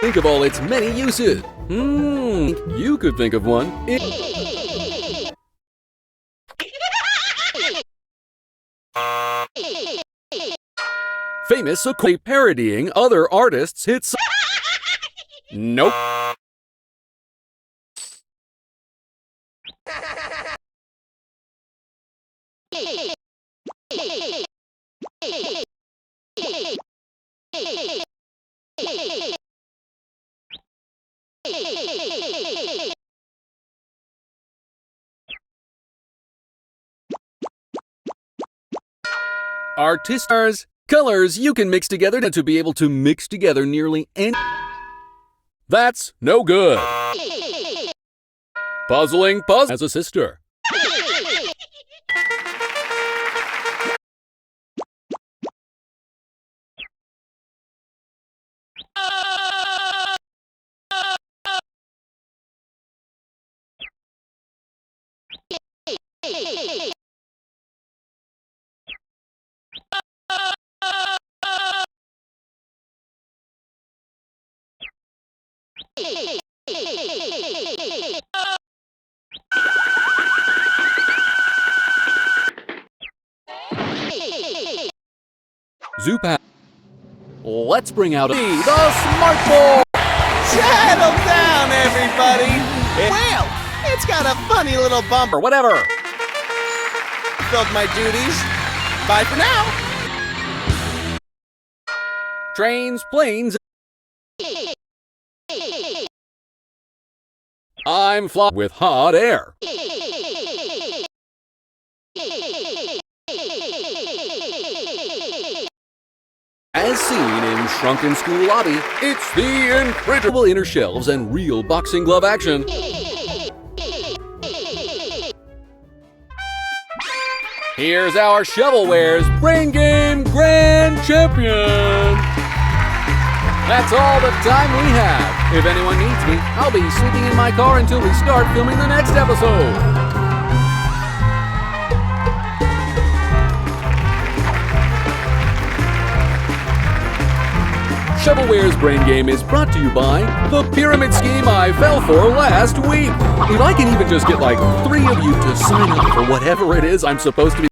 Think of all its many uses. You could think of one. Famous parodying other artists' hits. Nope. Artists, colors you can mix together to be able to mix together nearly any. That's no good. Puzzling has a sister. Zupa. Let's bring out the Smart Ball. Settle down, everybody. Well, it's got a funny little bump Or whatever. Filled my duties. Bye for now. Trains, planes. I'm flying with hot air. As seen in Shrunken School Lobby, it's the incredible inner shelves and real boxing glove action. Here's our Shovelware's Brain Game Grand Champion! That's all the time we have. If anyone needs me, I'll be sleeping in my car until we start filming the next episode. Shovelware's Brain Game is brought to you by the pyramid scheme I fell for last week. If I can even just get like 3 of you to sign up for whatever it is I'm supposed to be